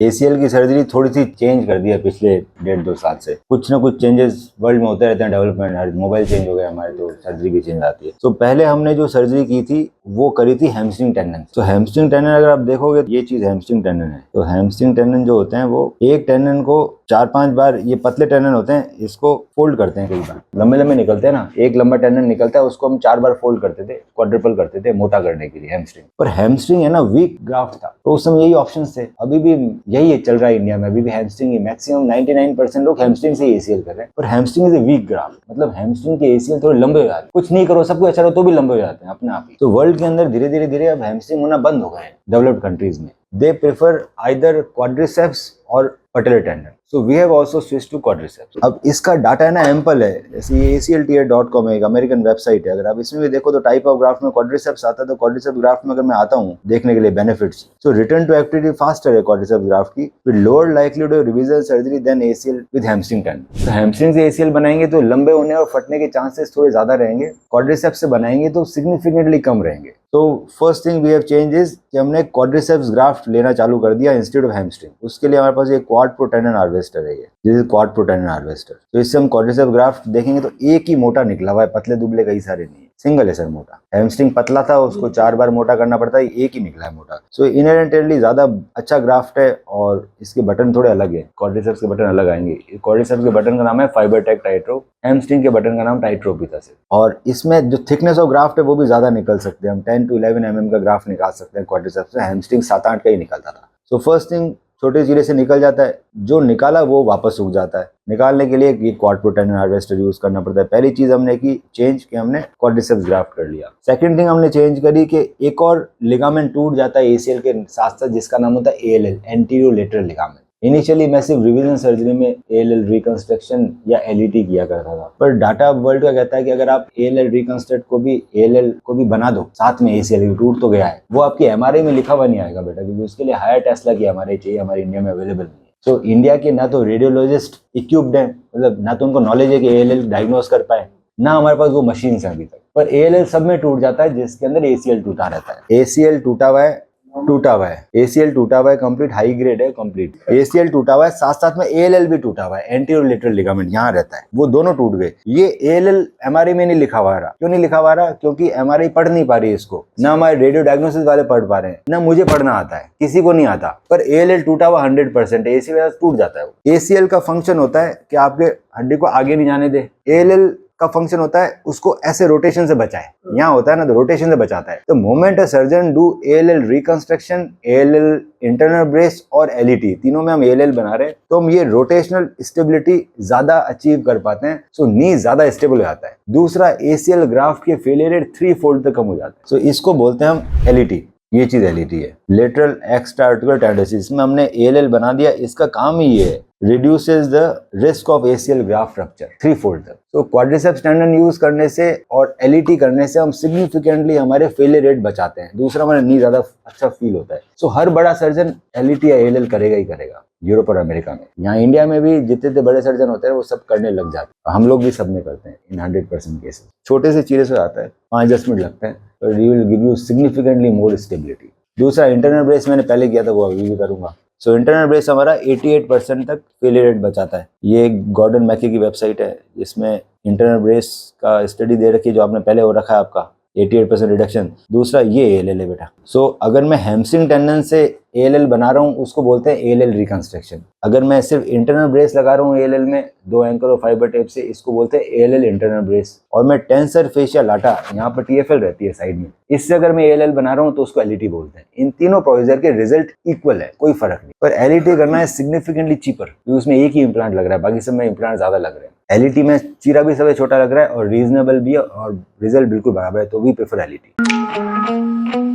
ACL की surgery थोड़ी सी change कर दी है पिछले 1.5-2 साल से। कुछ ना कुछ चेंजेस वर्ल्ड में होते रहते हैं, डेवलपमेंट। हर मोबाइल चेंज हो गया हमारे, तो सर्जरी भी चेंज आती है। तो पहले हमने जो सर्जरी की थी वो करी थी हैमस्ट्रिंग टेंडन। तो हैमस्ट्रिंग टेंडन अगर आप देखोगे, ये चीज हैमस्ट्रिंग टेंडन है। तो हैमस्ट्रिंग टेंडन जो होते हैं वो एक टेंडन को 4-5 बार, ये पतले टेंडन होते हैं, इसको फोल्ड करते हैं। कई बार लंबे लंबे निकलते हैं ना, एक लंबा टेंडन निकलता है, उसको हम 4 बार फोल्ड करते थे, क्वाड्रुपल करते थे मोटा करने के लिए हैमस्ट्रिंग। पर हैमस्ट्रिंग है ना, वीक ग्राफ्ट था, तो उस समय यही ऑप्शन थे। अभी भी यही चल रहा है इंडिया में, अभी भी हैमस्ट्रिंग ही मैक्सिमम 99% लोग हैमस्ट्रिंग से ही एसीएल कर रहे हैं। पर hamstring is a weak graft, मतलब हैमस्ट्रिंग के एसीएल थोड़े लंबे हो जाते हैं। कुछ नहीं करो, सब कुछ अच्छा रहो तो भी लंबे हो जाते हैं अपने आप ही। तो वर्ल्ड के अंदर धीरे धीरे धीरे अब हैमस्ट्रिंग होना बंद हो गए हैं डेवलप्ड कंट्रीज में। दे प्रेफर आइदर क्वाड्रिसेप्स और patellar tendon. So we have also switch to quadriceps. अब इसका डाटा है ना एम्पल है, जैसे ये aclta.com है, एक अमेरिकन वेबसाइट है। अगर आप इसमें भी देखो तो टाइप ऑफ ग्राफ्ट में क्वाड्रिसेप्स आता है। तो क्वाड्रिसेप्स ग्राफ्ट में अगर मैं आता हूँ देखने के लिए बेनिफिट्स, तो रिटर्न टू एक्टिविटी फास्टर है क्वाड्रिसेप्स ग्राफ्ट की, with lower likelihood of revision surgery then ACL with hamstring tendon. तो हैमस्ट्रिंग से एसीएल बनाएंगे तो लंबे होने और फटने के चांसेस थोड़े ज्यादा रहेंगे, क्वाड्रिसेप्स से बनाएंगे तो सिग्निफिकेंटली कम रहेंगे। तो first thing we have change is कि हमने क्वाड्रिसेप्स ग्राफ्ट लेना चालू कर दिया इंस्टेड ऑफ हैमस्ट्रिंग। उसके लिए हमारे पास एक क्वाड प्रो टेंडन हार्वेस्टर है, ये this is quad pro tendon harvester. तो इससे हम क्वाड्रिसेप्स ग्राफ्ट देखेंगे तो एक ही मोटा निकला हुआ है, पतले दुबले कई सारे नहीं, सिंगल है सर मोटा। हैमस्ट्रिंग पतला था, उसको 4 बार मोटा करना पड़ता है, एक ही निकला है मोटा। सो इनहेरेंटली ज्यादा अच्छा ग्राफ्ट है और इसके बटन थोड़े अलग है, क्वाड्रिसेप्स के बटन अलग आएंगे। क्वाड्रिसेप्स के बटन का नाम है फाइबरटेक टाइट्रो, हैमस्ट्रिंग के बटन का नाम टाइट्रोपिता से। और इसमें जो थिकनेस ऑफ ग्राफ्ट है वो भी ज्यादा निकल सकते हैं, हम 10 to 11 mm का ग्राफ्ट निकाल सकते हैं क्वाड्रिसेप्स से। हैमस्ट्रिंग 7-8 का ही निकलता था। सो फर्स्ट थिंग, छोटे चीरे से निकल जाता है, जो निकाला वो वापस सूख जाता है। निकालने के लिए ये quad pro tendon harvester use करना पड़ता है। पहली चीज हमने की चेंज कि हमने क्वाड्रिसेप्स ग्राफ्ट कर लिया। सेकंड थिंग हमने चेंज करी कि एक और लिगामेंट टूट जाता है एसीएल के साथ साथ, जिसका नाम होता है ALL, anterior lateral ligament. Initially मैं सिर्फ रिवीजन सर्जरी में एएलएल रिकंस्ट्रक्शन या एलईटी किया करता था, पर डाटा वर्ल्ड का कहता है कि अगर आप एएलएल रिकंस्ट्रक्ट को भी एएलएल को भी बना दो साथ में, एसीएल टूट तो गया है, वो आपकी एमआरआई में लिखा हुआ नहीं आएगा बेटा, क्योंकि उसके लिए हायर टेस्ला की एमआरआई चाहिए, हमारे इंडिया में अवेलेबल नहीं है। तो इंडिया के ना तो रेडियोलॉजिस्ट इक्विप्ड है, मतलब ना तो उनको नॉलेज है कि एएलएल डायग्नोज कर पाए, ना हमारे पास वो मशीन है अभी तक। पर एएलएल सब में टूट जाता है जिसके अंदर एसीएल टूटा रहता है। एसीएल टूटा हुआ है, एसीएल टूटा हुआ है कंप्लीट, हाई ग्रेड है कंप्लीट। एसीएल टूटा हुआ है, साथ साथ में एएलएल भी टूटा हुआ है, एंटीरियर लेटरल लिगामेंट यहाँ रहता है, वो दोनों टूट गए। ये एएलएल एमआरआई में नहीं लिखा हुआ रहा। क्यों नहीं लिखा हुआ रहा? क्योंकि एमआरआई पढ़ नहीं पा रही इसको, ना हमारे रेडियो डायग्नोसिस वाले पढ़ पा रहे हैं, ना मुझे पढ़ना आता है, किसी को नहीं आता। पर एएलएल टूटा हुआ 100%, एसीएल टूट जाता है। एसीएल का फंक्शन होता है कि आपके हड्डी को आगे नहीं जाने दे, एएलएल का फंक्शन होता है उसको ऐसे रोटेशन से बचाए। यहाँ होता है ना, तो रोटेशन से बचाता है। तो moment a surgeon do ALL reconstruction, ALL internal brace और एलईटी, तीनों में हम एएलएल बना रहे हैं, तो हम ये रोटेशनल स्टेबिलिटी ज्यादा अचीव कर पाते हैं। सो नी ज्यादा स्टेबल हो जाता है। दूसरा, एसीएल ग्राफ्ट के फेलियर रेट 3-fold तक कम हो जाता है। सो इसको बोलते हैं हम एलईटी। ये चीज एलईटी है, लेटरल एक्स्ट्रा आर्टिकुलर टेंडेंसी। इसमें हमने एएलएल बना दिया, इसका काम ही ये है, reduces the risk of ACL graft rupture 3-fold तक। तो क्वाड्रिसेप्स टेंडन यूज करने से और एलईटी करने से हम सिग्निफिकेंटली हमारे फेलियर रेट बचाते हैं। दूसरा, हमारा नी ज्यादा अच्छा फील होता है। सो हर बड़ा सर्जन एलईटी या एएलएल करेगा ही करेगा, यूरोप और अमेरिका में। यहाँ इंडिया में भी जितने बड़े सर्जन होते हैं वो सब करने लग जाते हैं, हम लोग भी सब में करते हैं इन 100% केसेस। छोटे से चीरे से आता है, 5-10 मिनट लगते हैं, पर we will give you significantly more stability. दूसरा, इंटरनल ब्रेस मैंने पहले किया था, वो अभी भी करूंगा। सो इंटरनल ब्रेस हमारा 88% तक फेलियर रेट बचाता है। ये एक गॉर्डन मैकी की वेबसाइट है जिसमें इंटरनल ब्रेस का स्टडी दे रखी है, जो आपने पहले हो रखा है आपका 88% रिडक्शन। दूसरा, ये एएलएल है बेटा। सो अगर मैं हैमस्ट्रिंग टेंडन से एएलएल बना रहा हूँ उसको बोलते हैं एएलएल रिकंस्ट्रक्शन। अगर मैं सिर्फ इंटरनल ब्रेस लगा रहा हूँ एएलएल में 2 एंकर और फाइबर टेप से, इसको बोलते हैं एएलएल इंटरनल ब्रेस। और मैं टेंसर फेशिया लाटा, यहाँ पर टीएफएल रहती है साइड में, इससे अगर मैं एएलएल बना रहा हूँ तो उसको एलईटी बोलते हैं। इन तीनों प्रोसीजर के रिजल्ट इक्वल है, कोई फर्क नहीं। पर एलईटी करना है सिग्निफिकेंटली चीपर, क्योंकि उसमें एक ही इम्प्लांट लग रहा है, बाकी सब में इम्प्लांट ज्यादा लग रहे हैं। एलईटी में चीरा भी सबसे छोटा लग रहा है और रीजनेबल भी है और रिजल्ट बिल्कुल बराबर है, तो वी प्रेफर एलईटी।